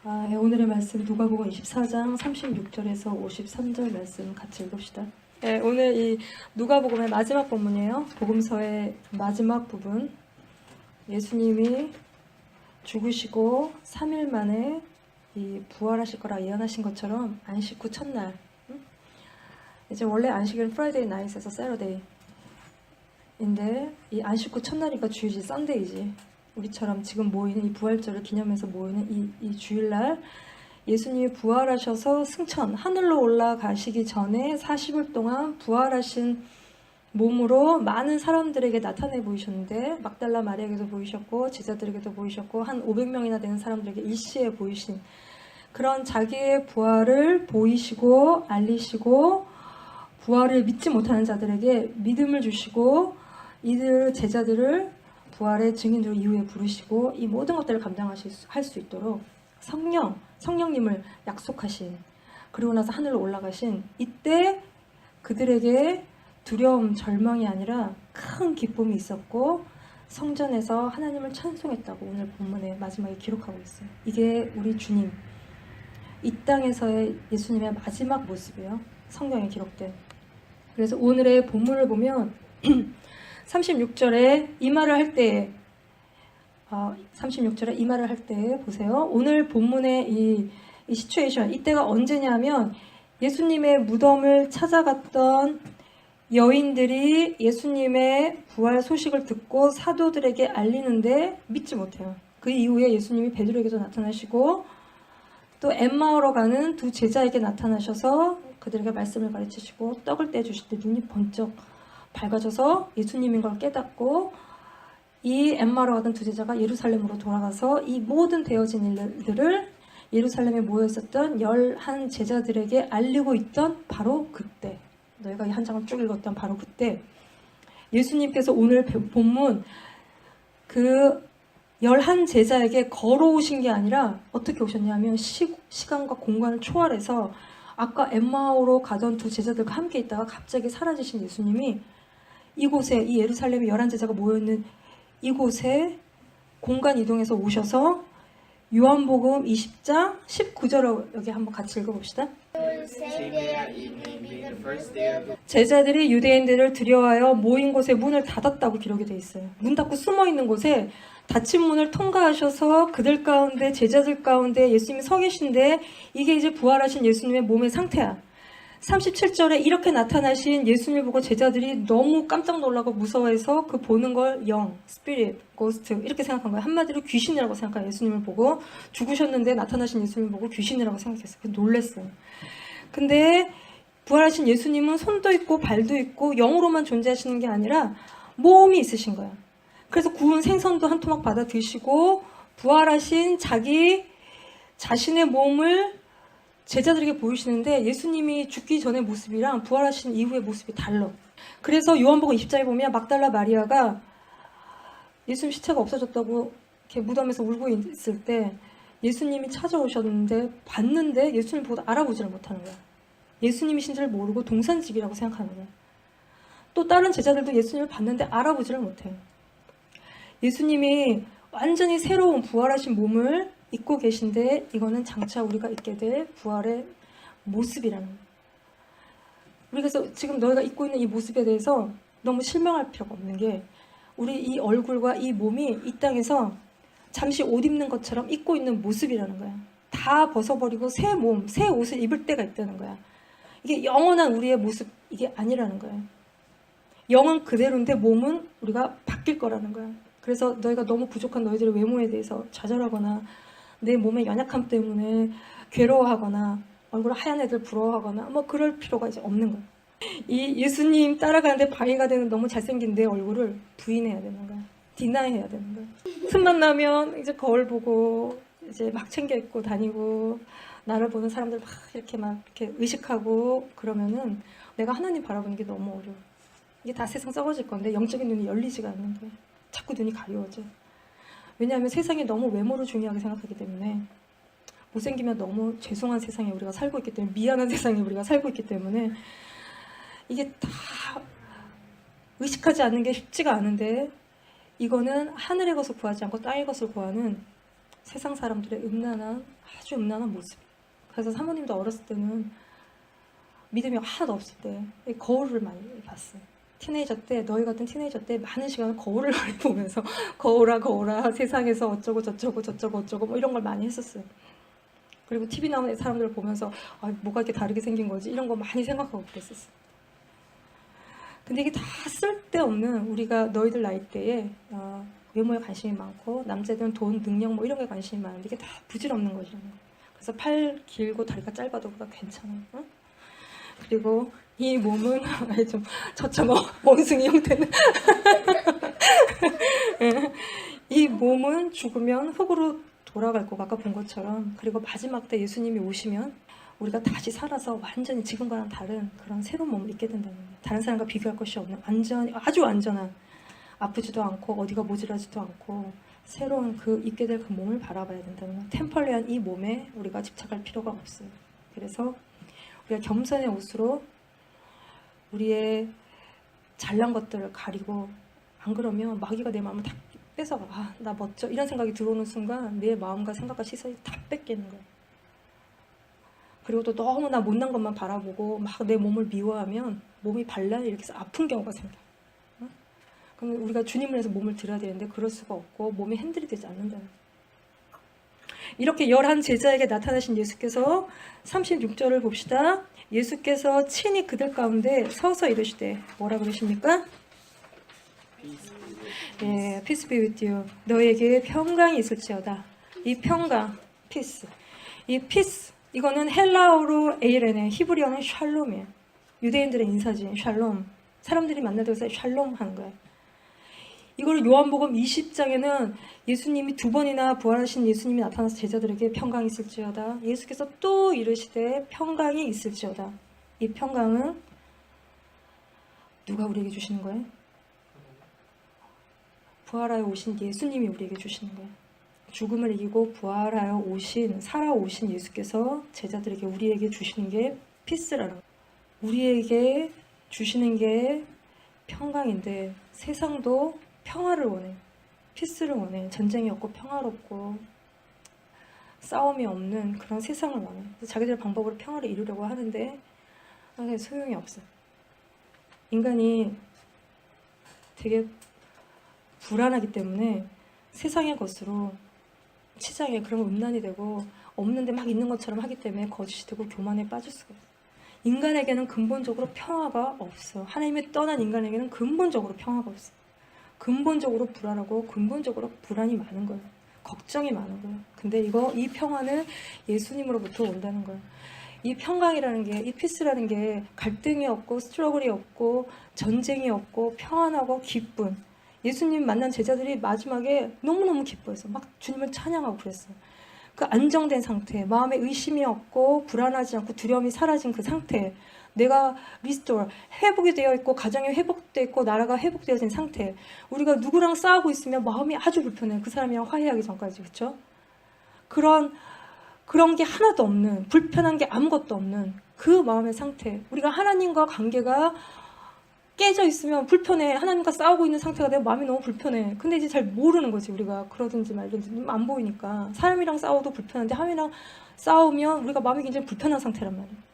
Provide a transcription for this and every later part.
오늘의 말씀 누가복음 24장 36절에서 53절 말씀 같이 읽읍시다. 오늘 이 누가복음의 마지막 본문이에요. 복음서의 마지막 부분. 예수님이 죽으시고 3일 만에 이 부활하실 거라 예언하신 것처럼 안식 후 첫날. 이제 원래 안식일은 프라이데이 나잇에서 세러데이인데 이 안식 후 첫날이니까 주일이 썬데이지. 우리처럼 지금 모이는 이 부활절을 기념해서 모이는 이 주일날 예수님이 부활하셔서 승천, 하늘로 올라가시기 전에 40일 동안 부활하신 몸으로 많은 사람들에게 나타내 보이셨는데 막달라 마리아에게도 보이셨고 제자들에게도 보이셨고 한 500명이나 되는 사람들에게 일시에 보이신 그런 자기의 부활을 보이시고 알리시고 부활을 믿지 못하는 자들에게 믿음을 주시고 이들 제자들을 부활의 증인으로 이후에 부르시고 이 모든 것들을 감당할 수 있도록 성령님을 약속하신, 그리고 나서 하늘로 올라가신 이때 그들에게 두려움, 절망이 아니라 큰 기쁨이 있었고 성전에서 하나님을 찬송했다고 오늘 본문의 마지막에 기록하고 있어요. 이게 우리 주님, 이 땅에서의 예수님의 마지막 모습이에요. 성경에 기록된. 그래서 오늘의 본문을 보면 36절에 이 말을 할 때에 36절에 이 말을 할 때에 보세요. 오늘 본문의 이 시츄에이션, 이때가 언제냐면 예수님의 무덤을 찾아갔던 여인들이 예수님의 부활 소식을 듣고 사도들에게 알리는데 믿지 못해요. 그 이후에 예수님이 베드로에게도 나타나시고 또 엠마오로 가는 두 제자에게 나타나셔서 그들에게 말씀을 가르치시고 떡을 떼주실 때 눈이 번쩍 밝아져서 예수님인 걸 깨닫고 이 엠마오로 가던 두 제자가 예루살렘으로 돌아가서 이 모든 되어진 일들을 예루살렘에 모여 있었던 11 제자들에게 알리고 있던 바로 그때, 너희가 이 한 장을 쭉 읽었던 바로 그때 예수님께서 오늘 본문 그 11 제자에게 걸어오신 게 아니라 어떻게 오셨냐면 시간과 공간을 초월해서 아까 엠마오로 가던 두 제자들과 함께 있다가 갑자기 사라지신 예수님이 이곳에, 이 예루살렘에 11 제자가 모여있는 이곳에 공간 이동해서 오셔서 요한복음 20장 19절을 여기 한번 같이 읽어봅시다. 제자들이 유대인들을 두려워하여 모인 곳에 문을 닫았다고 기록이 되어 있어요. 문 닫고 숨어있는 곳에 닫힌 문을 통과하셔서 그들 가운데, 제자들 가운데 예수님이 서 계신데 이게 이제 부활하신 예수님의 몸의 상태야. 37절에 이렇게 나타나신 예수님을 보고 제자들이 너무 깜짝 놀라고 무서워해서 그 보는 걸 영, 스피릿, 고스트 이렇게 생각한 거예요. 한마디로 귀신이라고 생각한 예수님을 보고 죽으셨는데 나타나신 예수님을 보고 귀신이라고 생각했어요. 놀랬어요. 근데 부활하신 예수님은 손도 있고 발도 있고 영으로만 존재하시는 게 아니라 몸이 있으신 거예요. 그래서 구운 생선도 한 토막 받아 드시고 부활하신 자기 자신의 몸을 제자들에게 보이시는데 예수님이 죽기 전의 모습이랑 부활하신 이후의 모습이 달라. 그래서 요한복음 20장에 보면 막달라 마리아가 예수님 시체가 없어졌다고 이렇게 무덤에서 울고 있을 때 예수님이 찾아오셨는데 봤는데 예수님 보고 알아보지를 못하는 거야. 예수님이신지를 모르고 동산직이라고 생각하는 거야. 또 다른 제자들도 예수님을 봤는데 알아보지를 못해요. 예수님이 완전히 새로운 부활하신 몸을 입고 계신데 이거는 장차 우리가 입게 될 부활의 모습이라는 거예요. 우리가 지금 너희가 입고 있는 이 모습에 대해서 너무 실망할 필요가 없는 게 우리 이 얼굴과 이 몸이 이 땅에서 잠시 옷 입는 것처럼 입고 있는 모습이라는 거야. 다 벗어버리고 새 몸, 새 옷을 입을 때가 있다는 거야. 이게 영원한 우리의 모습, 이게 아니라는 거야. 영은 그대로인데 몸은 우리가 바뀔 거라는 거야. 그래서 너희가 너무 부족한 너희들의 외모에 대해서 좌절하거나 내 몸의 연약함 때문에 괴로워하거나 얼굴 하얀 애들 부러워하거나 뭐 그럴 필요가 이제 없는 거야. 이 예수님 따라가는데 방해가 되는 너무 잘생긴 내 얼굴을 부인해야 되는 거야. 디나이해야 되는 거야. 틈만 나면 이제 거울 보고 이제 막 챙겨 입고 다니고 나를 보는 사람들 막 이렇게 의식하고 그러면은 내가 하나님 바라보는 게 너무 어려워. 이게 다 세상 썩어질 건데 영적인 눈이 열리지가 않는 거야. 자꾸 눈이 가려워져. 왜냐하면 세상이 너무 외모를 중요하게 생각하기 때문에 못생기면 너무 죄송한 세상에 우리가 살고 있기 때문에 미안한 세상에 우리가 살고 있기 때문에 이게 다 의식하지 않는 게 쉽지가 않은데 이거는 하늘의 것을 구하지 않고 땅의 것을 구하는 세상 사람들의 아주 음란한 모습. 그래서 사모님도 어렸을 때는 믿음이 하나도 없을 때 거울을 많이 봤어요. 티네이저 때, 너희 같은 티네이저 때 많은 시간을 거울을 많이 보면서 거울아 세상에서 어쩌고 저쩌고 뭐 이런 걸 많이 했었어요. 그리고 TV 나오는 사람들을 보면서 뭐가 이렇게 다르게 생긴 거지 이런 거 많이 생각하고 그랬었어요. 근데 이게 다 쓸데없는 우리가 너희들 나이 때에 외모에 관심이 많고 남자들은 돈, 능력 뭐 이런 게 관심이 많은데 이게 다 부질없는 거죠. 그래서 팔 길고 다리가 짧아도 그거 괜찮아. 응? 그리고 이 몸은 좀 저처럼 원숭이 형태는 이 몸은 죽으면 흙으로 돌아갈 거고 아까 본 것처럼 그리고 마지막 때 예수님이 오시면 우리가 다시 살아서 완전히 지금과는 다른 그런 새로운 몸을 입게 된다는 거예요. 다른 사람과 비교할 것이 없는 아주 안전한 아프지도 않고 어디가 모질하지도 않고 새로운 입게 될 그 몸을 바라봐야 된다는 거예요. 템펄리한 이 몸에 우리가 집착할 필요가 없어요. 그래서 우리가 겸손의 옷으로 우리의 잘난 것들을 가리고 안 그러면 마귀가 내 마음을 다 뺏어가. 나 멋져 이런 생각이 들어오는 순간 내 마음과 생각과 시선이 다 뺏기는 거예요. 그리고 또 너무나 못난 것만 바라보고 막 내 몸을 미워하면 몸이 발란이 이렇게 해서 아픈 경우가 생겨요. 그럼 우리가 주님을 해서 몸을 들어야 되는데 그럴 수가 없고 몸이 핸들이 되지 않는다는 거예요. 이렇게 11 제자에게 나타나신 예수께서 36절을 봅시다. 예수께서 친히 그들 가운데 서서 이르시되 뭐라 그러십니까? 예, peace be with you. 너에게 평강이 있을지어다. 이 평강, peace. 이 peace, 이거는 헬라어로 에이레네, 히브리어는 샬롬이에요. 유대인들의 인사지, 샬롬. 사람들이 만날 때서 샬롬 하는 거예요. 이걸 요한복음 20장에는 예수님이 2번이나 부활하신 예수님이 나타나서 제자들에게 평강이 있을지어다. 예수께서 또 이르시되 평강이 있을지어다. 이 평강은 누가 우리에게 주시는 거예요? 부활하여 오신 예수님이 우리에게 주시는 거예요. 죽음을 이기고 부활하여 오신, 살아오신 예수께서 제자들에게 우리에게 주시는 게 피스라는 거예요. 우리에게 주시는 게 평강인데 세상도 평화를 원해. 피스를 원해. 전쟁이 없고 평화롭고 싸움이 없는 그런 세상을 원해. 자기들 방법으로 평화를 이루려고 하는데 소용이 없어요. 인간이 되게 불안하기 때문에 세상의 것으로 치장에 그런 거 음란이 되고 없는데 막 있는 것처럼 하기 때문에 거짓이 되고 교만에 빠질 수가 있어요. 인간에게는 근본적으로 평화가 없어. 하나님이 떠난 인간에게는 근본적으로 평화가 없어. 근본적으로 불안하고 근본적으로 불안이 많은 거예요. 걱정이 많은 거예요. 근데 이 평화는 예수님으로부터 온다는 거예요. 이 평강이라는 게, 이 피스라는 게 갈등이 없고 스트러글이 없고 전쟁이 없고 평안하고 기쁨. 예수님 만난 제자들이 마지막에 너무너무 기뻐해서 막 주님을 찬양하고 그랬어요. 그 안정된 상태, 마음에 의심이 없고 불안하지 않고 두려움이 사라진 그 상태, 내가 리스토어, 회복이 되어 있고 가정이 회복되어 있고 나라가 회복되어진 상태. 우리가 누구랑 싸우고 있으면 마음이 아주 불편해요. 그 사람이랑 화해하기 전까지. 그렇죠? 그런 게 하나도 없는, 불편한 게 아무것도 없는 그 마음의 상태. 우리가 하나님과 관계가 깨져 있으면 불편해. 하나님과 싸우고 있는 상태가 내 마음이 너무 불편해. 근데 이제 잘 모르는 거지. 우리가 그러든지 말든지 안 보이니까. 사람이랑 싸워도 불편한데 하나님이랑 싸우면 우리가 마음이 굉장히 불편한 상태란 말이에요.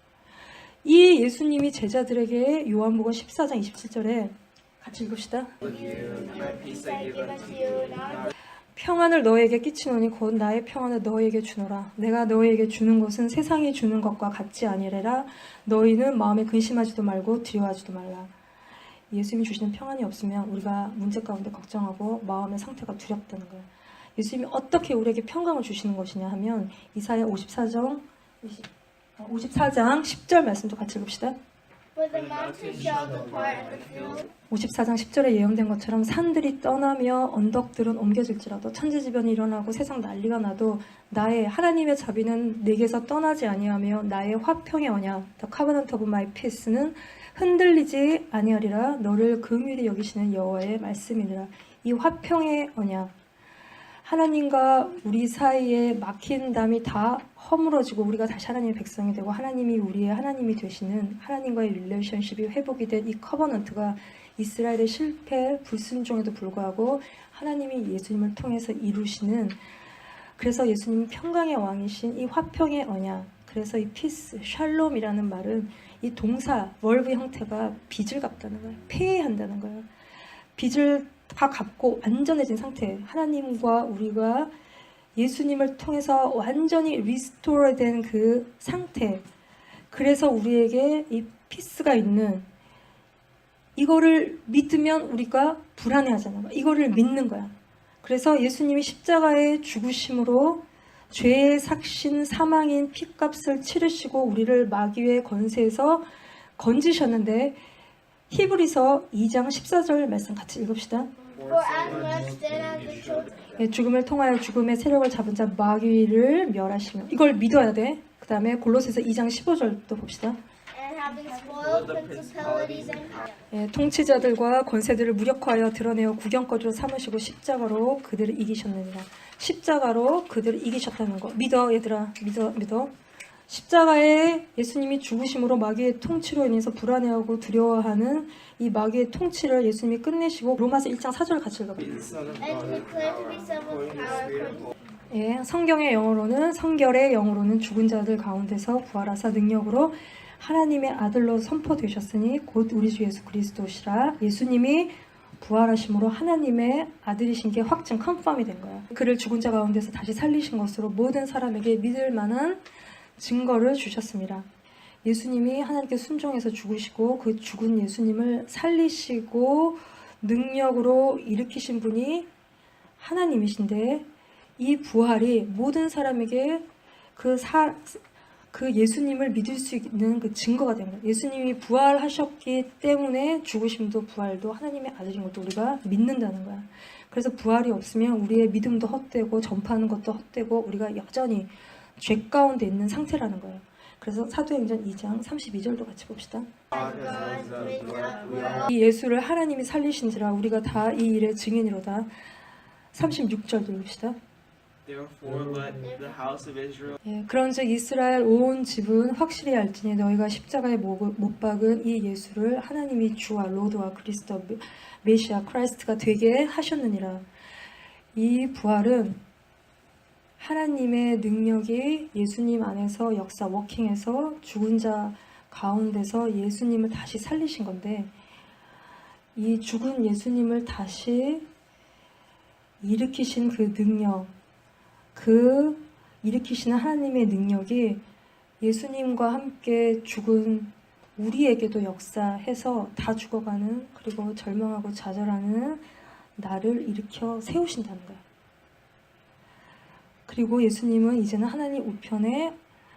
이 예수님이 제자들에게 요한복음 14장 27절에 같이 읽읍시다. 평안을 너에게 끼치노니 곧 나의 평안을 너에게 주노라. 내가 너에게 주는 것은 세상이 주는 것과 같지 아니래라. 너희는 마음에 근심하지도 말고 두려워하지도 말라. 예수님이 주시는 평안이 없으면 우리가 문제 가운데 걱정하고 마음의 상태가 두렵다는 거예요. 예수님이 어떻게 우리에게 평강을 주시는 것이냐 하면 이사야 54장 10절 말씀도 같이 읽읍시다. 54장 10절에 예언된 것처럼 산들이 떠나며 언덕들은 옮겨질지라도 천지지변이 일어나고 세상 난리가 나도 나의 하나님의 자비는 내게서 떠나지 아니하며 나의 화평의 언약 The covenant of my peace는 흔들리지 아니하리라. 너를 긍휼히 여기시는 여호와의 말씀이니라. 이 화평의 언약, 하나님과 우리 사이에 막힌 담이 다 허물어지고 우리가 다시 하나님의 백성이 되고 하나님이 우리의 하나님이 되시는 하나님과의 릴레이션십이 회복이 된 이 커버넌트가 이스라엘의 실패, 불순종에도 불구하고 하나님이 예수님을 통해서 이루시는 그래서 예수님은 평강의 왕이신 이 화평의 언약, 그래서 이 피스, 샬롬이라는 말은 이 동사, 월브 형태가 빚을 갚다는 거예요. 폐해한다는 거예요. 빚을 다 갚고 안전해진 상태, 하나님과 우리가 예수님을 통해서 완전히 리스토어 된 그 상태, 그래서 우리에게 이 피스가 있는, 이거를 믿으면 우리가 불안해하잖아. 이거를 믿는 거야. 그래서 예수님이 십자가의 죽으심으로 죄의 삭신 사망인 핏값을 치르시고 우리를 마귀의 권세에서 건지셨는데, 히브리서 2장 14절 말씀 같이 읽읍시다. 죽음을 통하여 죽음의 세력을 잡은 자 마귀를 멸하시며, 이걸 믿어야 돼. 그 다음에 골로새서 2장 15절도 봅시다. 통치자들과 권세들을 무력화하여 드러내어 구경거리로 삼으시고 십자가로 그들을 이기셨느니라. 십자가로 그들을 이기셨다는 거 믿어, 얘들아. 믿어. 십자가에 예수님이 죽으심으로 마귀의 통치로 인해서 불안해하고 두려워하는 이 마귀의 통치를 예수님이 끝내시고, 로마서 1장 4절 같이 읽어봐요. 예, 성경의 영어로는, 성결의 영어로는 죽은 자들 가운데서 부활하사 능력으로 하나님의 아들로 선포되셨으니 곧 우리 주 예수 그리스도시라. 예수님이 부활하심으로 하나님의 아들이신 게 확증, 컨펌이 된 거야. 그를 죽은 자 가운데서 다시 살리신 것으로 모든 사람에게 믿을 만한 증거를 주셨습니다. 예수님이 하나님께 순종해서 죽으시고 그 죽은 예수님을 살리시고 능력으로 일으키신 분이 하나님이신데, 이 부활이 모든 사람에게 그 예수님을 믿을 수 있는 그 증거가 된 거예요. 예수님이 부활하셨기 때문에 죽으심도 부활도 하나님의 아들인 것도 우리가 믿는다는 거야. 그래서 부활이 없으면 우리의 믿음도 헛되고 전파하는 것도 헛되고 우리가 여전히 죄 가운데 있는 상태라는 거예요. 그래서 사도행전 2장 32절도 같이 봅시다. 이 예수를 하나님이 살리신지라 우리가 다 이 일의 증인이로다. 36절도 읽읍시다. 예, 그런즉 이스라엘 온 집은 확실히 알지니 너희가 십자가에 못 박은 이 예수를 하나님이 주와 로드와 그리스도 메시아 크라이스트가 되게 하셨느니라. 이 부활은 하나님의 능력이 예수님 안에서 역사 워킹해서 죽은 자 가운데서 예수님을 다시 살리신 건데, 이 죽은 예수님을 다시 일으키신 그 능력, 그 일으키시는 하나님의 능력이 예수님과 함께 죽은 우리에게도 역사해서 다 죽어가는, 그리고 절망하고 좌절하는 나를 일으켜 세우신다는 거야. 그리고 예수님은 이제는 하나님 우편에,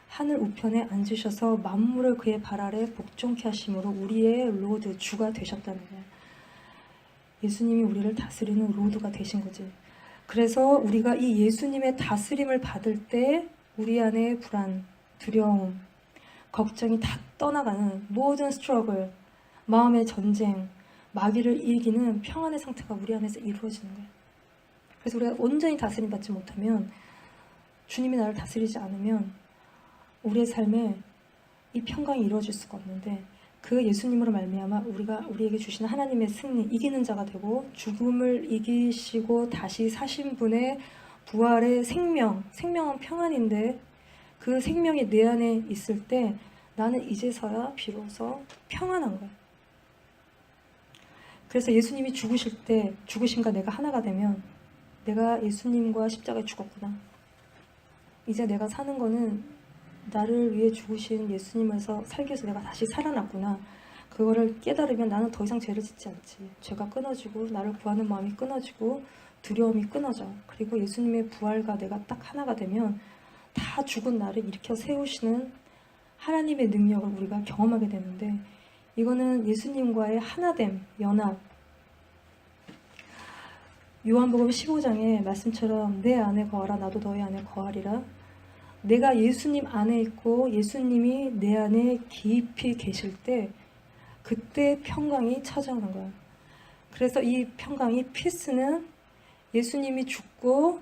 하늘 우편에 앉으셔서 만물을 그의 발 아래 복종케 하심으로 우리의 로드, 주가 되셨다는 거야. 예수님이 우리를 다스리는 로드가 되신 거지. 그래서 우리가 이 예수님의 다스림을 받을 때 우리 안에 불안, 두려움, 걱정이 다 떠나가는 모든 스트러글, 마음의 전쟁, 마귀를 이기는 평안의 상태가 우리 안에서 이루어지는 거예요. 그래서 우리가 온전히 다스림 받지 못하면, 주님이 나를 다스리지 않으면 우리의 삶에 이 평강이 이루어질 수가 없는데, 그 예수님으로 말미암아 우리에게 주시는 하나님의 승리, 이기는 자가 되고 죽음을 이기시고 다시 사신 분의 부활의 생명은 평안인데, 그 생명이 내 안에 있을 때 나는 이제서야 비로소 평안한 거야. 그래서 예수님이 죽으심과 내가 하나가 되면, 내가 예수님과 십자가에 죽었구나, 이제 내가 사는 거는 나를 위해 죽으신 예수님에서 살기 위해서 내가 다시 살아났구나, 그거를 깨달으면 나는 더 이상 죄를 짓지 않지. 죄가 끊어지고 나를 구하는 마음이 끊어지고 두려움이 끊어져. 그리고 예수님의 부활과 내가 딱 하나가 되면 다 죽은 나를 일으켜 세우시는 하나님의 능력을 우리가 경험하게 되는데, 이거는 예수님과의 하나됨, 연합. 요한복음 15장의 말씀처럼 내 안에 거하라 나도 너희 안에 거하리라. 내가 예수님 안에 있고 예수님이 내 안에 깊이 계실 때 그때 평강이 찾아오는 거야. 그래서 이 평강이, 피스는 예수님이 죽고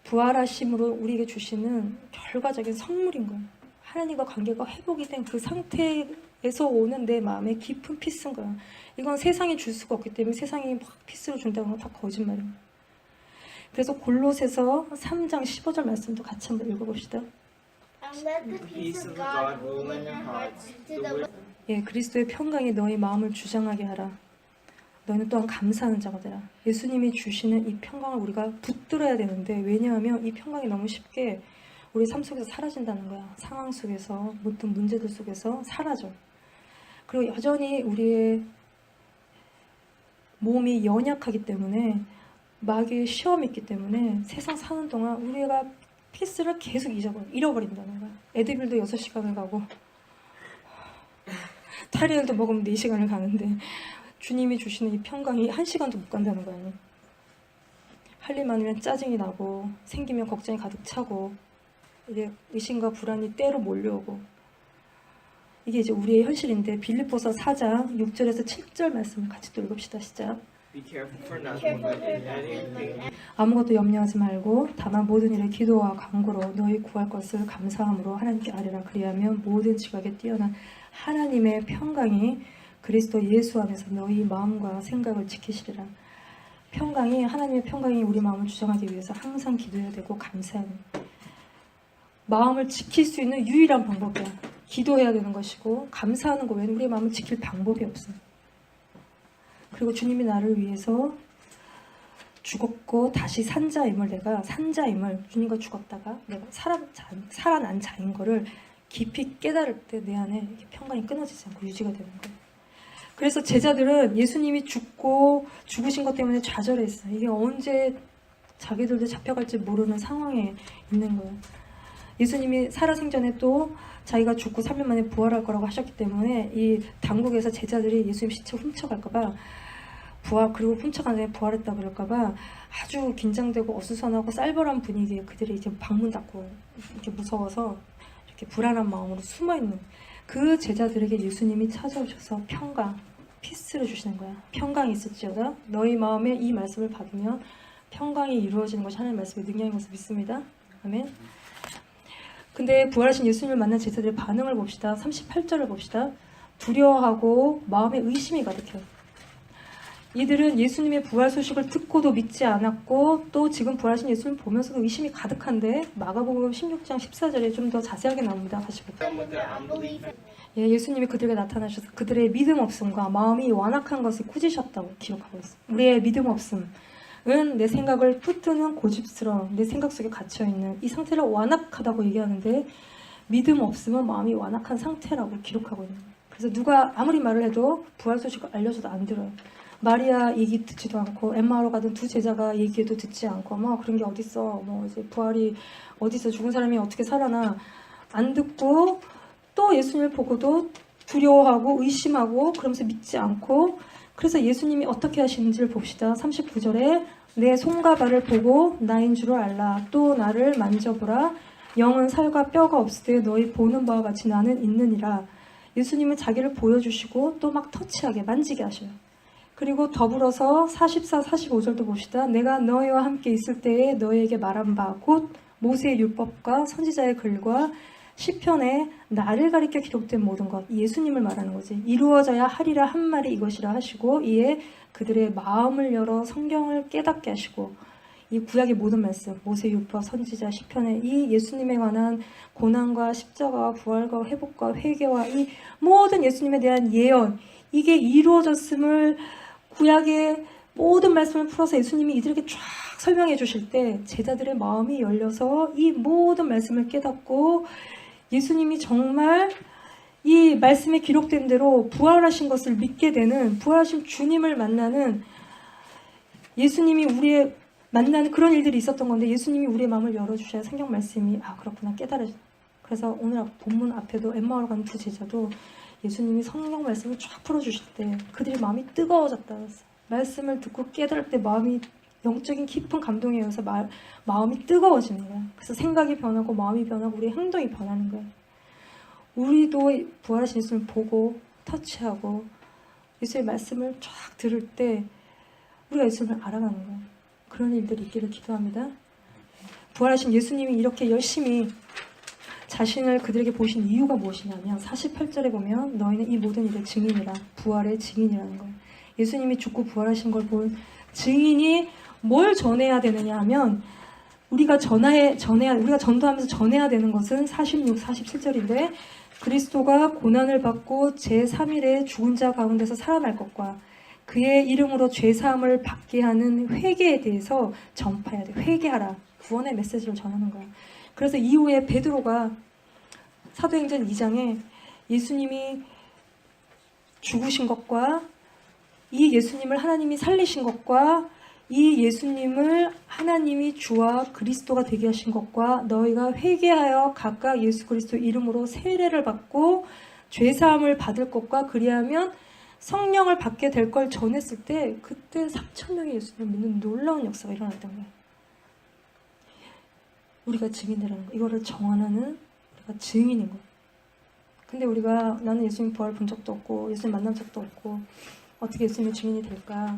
부활하심으로 우리에게 주시는 결과적인 선물인 거야. 하나님과 관계가 회복이 된 그 상태에서 오는 내 마음의 깊은 피스인 거야. 이건 세상이 줄 수가 없기 때문에 세상이 막 피스로 준다는 건 다 거짓말이야. 그래서 골로새서 3장 15절 말씀도 같이 한번 읽어봅시다. And let the peace of God rule in your hearts, to the 예, 그리스도의 평강이 너희 마음을 주장하게 하라. 너희는 또한 감사하는 자가 되라. 예수님이 주시는 이 평강을 우리가 붙들어야 되는데, 왜냐하면 이 평강이 너무 쉽게 우리 삶 속에서 사라진다는 거야. 상황 속에서, 모든 문제들 속에서 사라져. 그리고 여전히 우리의 몸이 연약하기 때문에, 마귀의 시험이 있기 때문에 세상 사는 동안 우리가 피스를 계속 잃어버린다는 거야. 에드빌도 6시간을 가고 타리엘도 먹으면 4시간을 가는데 주님이 주시는 이 평강이 1시간도 못 간다는 거야. 할 일 많으면 짜증이 나고, 생기면 걱정이 가득 차고, 이게 의심과 불안이 때로 몰려오고, 이게 이제 우리의 현실인데, 빌립보서 4장 6절에서 7절 말씀을 같이 또 읽읍시다. 시작. Be careful for nothing, but in anything 아무것도 염려하지 말고 다만 모든 일에 기도와 간구로 너희 구할 것을 감사함으로 하나님께 아뢰라. 그리하면 모든 지각에 뛰어난 하나님의 평강이 그리스도 예수 안에서 너희 마음과 생각을 지키시리라. 평강이, 하나님의 평강이 우리 마음을 주장하기 위해서 항상 기도해야 되고 감사하는, 마음을 지킬 수 있는 유일한 방법이야. 기도해야 되는 것이고, 감사하는 거 외에는 우리의 마음을 지킬 방법이 없어. 그리고 주님이 나를 위해서 죽었고 다시 산 자임을, 내가 산 자임을, 주님과 죽었다가 내가 살아난 자인 거를 깊이 깨달을 때 내 안에 평강이 끊어지지 않고 유지가 되는 거예요. 그래서 제자들은 예수님이 죽으신 것 때문에 좌절했어요. 이게 언제 자기들도 잡혀갈지 모르는 상황에 있는 거예요. 예수님이 살아생전에 또 자기가 죽고 3일 만에 부활할 거라고 하셨기 때문에 이 당국에서 제자들이 예수님 시체 훔쳐갈까봐, 그리고 훔쳐간 다음에 부활했다 그럴까봐 아주 긴장되고 어수선하고 쌀벌한 분위기에 그들이 이제 방문 닫고 이렇게 무서워서 이렇게 불안한 마음으로 숨어있는 그 제자들에게 예수님이 찾아오셔서 평강, 피스를 주시는 거야. 평강이 있을지어다. 너희 마음에 이 말씀을 받으면 평강이 이루어지는 것이 하나님의 말씀의 능력인 것을 믿습니다. 아멘. 근데 부활하신 예수님을 만난 제자들의 반응을 봅시다. 38절을 봅시다. 두려워하고 마음에 의심이 가득해요. 이들은 예수님의 부활 소식을 듣고도 믿지 않았고, 또 지금 부활하신 예수님을 보면서도 의심이 가득한데, 마가복음 16장 14절에 좀 더 자세하게 나옵니다. 다시 볼까요? with their unbelief. 예, 예수님이 그들에게 나타나셔서 그들의 믿음 없음과 마음이 완악한 것을 꾸짖으셨다고 기록하고 있어요. 우리의 믿음 없음은 내 생각을 붙드는 고집스러운, 내 생각 속에 갇혀있는 이 상태를 완악하다고 얘기하는데, 믿음 없음은 마음이 완악한 상태라고 기록하고 있는 거예요. 그래서 누가 아무리 말을 해도 부활 소식을 알려줘도 안 들어요. 마리아 얘기 듣지도 않고, 엠마오로 가던 두 제자가 얘기해도 듣지 않고, 뭐 그런 게 어딨어, 뭐 이제 부활이 어딨어, 죽은 사람이 어떻게 살아나, 안 듣고, 또 예수님을 보고도 두려워하고 의심하고 그러면서 믿지 않고, 그래서 예수님이 어떻게 하시는지를 봅시다. 39절에 내 손과 발을 보고 나인 줄을 알라. 또 나를 만져보라. 영은 살과 뼈가 없으되 너희 보는 바와 같이 나는 있느니라. 예수님은 자기를 보여주시고 또 막 터치하게 만지게 하셔요. 그리고 더불어서 44, 45절도 봅시다. 내가 너희와 함께 있을 때에 너희에게 말한 바 곧 모세의 율법과 선지자의 글과 시편에 나를 가리켜 기록된 모든 것, 예수님을 말하는 거지. 이루어져야 하리라 한 말이 이것이라 하시고, 이에 그들의 마음을 열어 성경을 깨닫게 하시고, 이 구약의 모든 말씀, 모세 율법, 선지자, 시편에 이 예수님에 관한 고난과 십자가와 부활과 회복과 회개와 이 모든 예수님에 대한 예언, 이게 이루어졌음을 구약의 모든 말씀을 풀어서 예수님이 이들에게 쫙 설명해 주실 때 제자들의 마음이 열려서 이 모든 말씀을 깨닫고, 예수님이 정말 이 말씀에 기록된 대로 부활하신 것을 믿게 되는, 부활하신 주님을 만나는, 예수님이 우리의 만나는 그런 일들이 있었던 건데, 예수님이 우리의 마음을 열어주셔야 성경 말씀이 그렇구나 깨달아져. 그래서 오늘 본문 앞에도 엠마오로 가는 두 제자도 예수님이 성경 말씀을 쫙 풀어주실 때 그들의 마음이 뜨거워졌다 그랬어요. 말씀을 듣고 깨달을 때 마음이 영적인 깊은 감동에 의해서 마음이 뜨거워지는 거야. 그래서 생각이 변하고 마음이 변하고 우리의 행동이 변하는 거야. 우리도 부활하신 예수님을 보고 터치하고 예수의 말씀을 쫙 들을 때 우리가 예수님을 알아가는 거야. 그런 일들이 있기를 기도합니다. 부활하신 예수님이 이렇게 열심히 자신을 그들에게 보신 이유가 무엇이냐면 48절에 보면 너희는 이 모든 일의 증인이라, 부활의 증인이라는 거예요. 예수님이 죽고 부활하신 걸 본 증인이 뭘 전해야 되느냐 하면 우리가 우리가 전도하면서 전해야 되는 것은 46, 47절인데 그리스도가 고난을 받고 제3일에 죽은 자 가운데서 살아날 것과 그의 이름으로 죄사함을 받게 하는 회개에 대해서 전파해야 돼. 회개하라. 구원의 메시지를 전하는 거야. 그래서 이후에 베드로가 사도행전 2장에 예수님이 죽으신 것과 이 예수님을 하나님이 살리신 것과 이 예수님을 하나님이 주와 그리스도가 되게 하신 것과 너희가 회개하여 각각 예수 그리스도 이름으로 세례를 받고 죄사함을 받을 것과 그리하면 성령을 받게 될 걸 전했을 때 그때 3,000명이 예수님을 믿는 놀라운 역사가 일어났던 거예요. 우리가 증인이라는 거, 이거를 정언하는 우리가 증인인 거예요. 근데 우리가 나는 예수님 부활 본 적도 없고 예수님 만난 적도 없고 어떻게 예수님의 증인이 될까?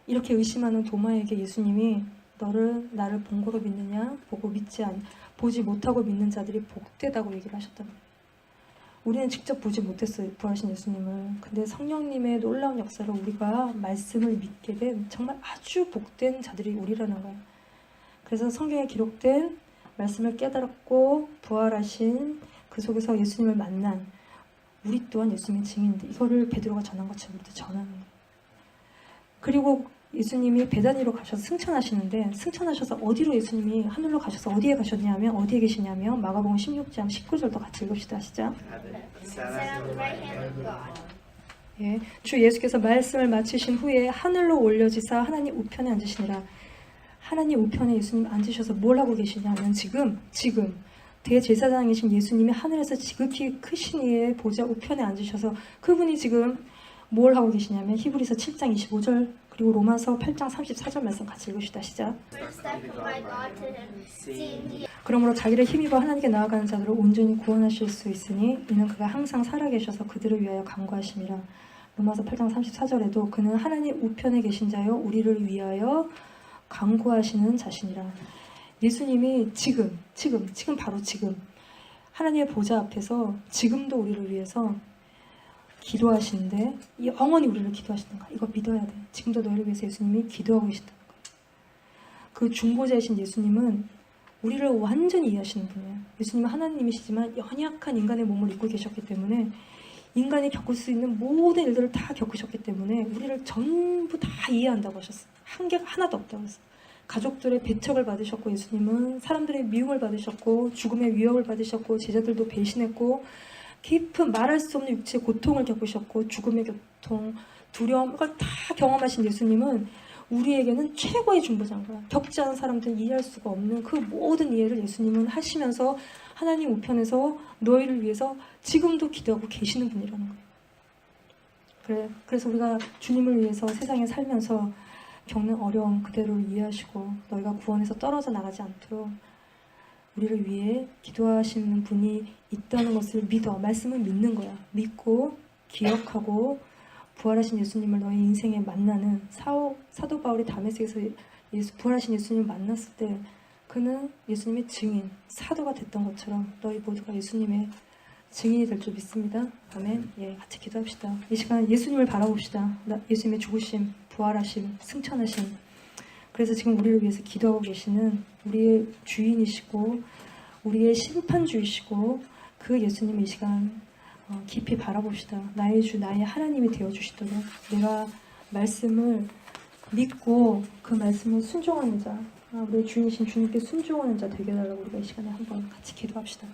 이렇게 의심하는 도마에게 예수님이 너를 나를 본 거로 믿느냐? 보지 못하고 믿는 자들이 복되다고 얘기를 하셨단 말이에요. 우리는 직접 보지 못했어요. 부활하신 예수님을. 근데 성령님의 놀라운 역사로 우리가 말씀을 믿게 된 정말 아주 복된 자들이 우리라는 거예요. 그래서 성경에 기록된 말씀을 깨달았고 부활하신 그 속에서 예수님을 만난 우리 또한 예수님의 증인인데 이거를 베드로가 전한 것처럼 우리도 전하는 거예요. 그리고 예수님이 베다니로 가셔서 승천하시는데 승천하셔서 어디로 예수님이 하늘로 가셔서 어디에 가셨냐면 어디에 계시냐면 마가복음 16장 19절도 같이 읽읍시다. 시작. Sat on the right hand of God. 예, 주 예수께서 말씀을 마치신 후에 하늘로 올려지사 하나님 우편에 앉으시니라. 하나님 우편에 예수님 앉으셔서 뭘 하고 계시냐면 지금 대제사장이신 예수님이 하늘에서 지극히 크신 이의 보좌 우편에 앉으셔서 그분이 지금 뭘 하고 계시냐면 히브리서 7장 25절 그리고 로마서 8장 34절 말씀 같이 읽으시다. 시작. First step from my God to him, seeing the 그러므로 자기를 힘입어 하나님께 나아가는 자들을 온전히 구원하실 수 있으니 이는 그가 항상 살아계셔서 그들을 위하여 간구하심이라. 로마서 8장 34절에도 그는 하나님 우편에 계신 자요 우리를 위하여 간구하시는 자신이라. 예수님이 지금 바로 지금 하나님의 보좌 앞에서 지금도 우리를 위해서 기도하시는데 영원히 우리를 기도하시는 거야. 이거 믿어야 돼. 지금도 너희를 위해서 예수님이 기도하고 계신다는 거야. 그 중보자이신 예수님은 우리를 완전히 이해하시는 분이에요. 예수님은 하나님이시지만 연약한 인간의 몸을 입고 계셨기 때문에 인간이 겪을 수 있는 모든 일들을 다 겪으셨기 때문에 우리를 전부 다 이해한다고 하셨어요. 한계가 하나도 없다고 했어요. 가족들의 배척을 받으셨고 예수님은 사람들의 미움을 받으셨고 죽음의 위협을 받으셨고 제자들도 배신했고 깊은 말할 수 없는 육체의 고통을 겪으셨고 죽음의 고통, 두려움 이걸 다 경험하신 예수님은 우리에게는 최고의 중보자인 거야. 겪지 않은 사람들은 이해할 수가 없는 그 모든 이해를 예수님은 하시면서 하나님 우편에서 너희를 위해서 지금도 기도하고 계시는 분이라는 거예요. 그래서 우리가 주님을 위해서 세상에 살면서 겪는 어려움 그대로를 이해하시고 너희가 구원에서 떨어져 나가지 않도록 우리를 위해 기도하시는 분이 있다는 것을 믿어. 말씀은 믿는 거야. 믿고 기억하고 부활하신 예수님을 너희 인생에 만나는 사도 바울이 다메섹에서 부활하신 예수님을 만났을 때 그는 예수님의 증인, 사도가 됐던 것처럼 너희 모두가 예수님의 증인이 될 줄 믿습니다. 아멘. 예, 같이 기도합시다. 이 시간 예수님을 바라봅시다. 예수님의 죽으심, 부활하심, 승천하심. 그래서 지금 우리를 위해서 기도하고 계시는 우리의 주인이시고 우리의 심판주이시고 그 예수님을 이 시간 깊이 바라봅시다. 나의 주, 나의 하나님이 되어주시도록 내가 말씀을 믿고 그 말씀을 순종하는 자, 우리의 주인이신 주님께 순종하는 자 되게 해달라고 우리가 이 시간에 한번 같이 기도합시다.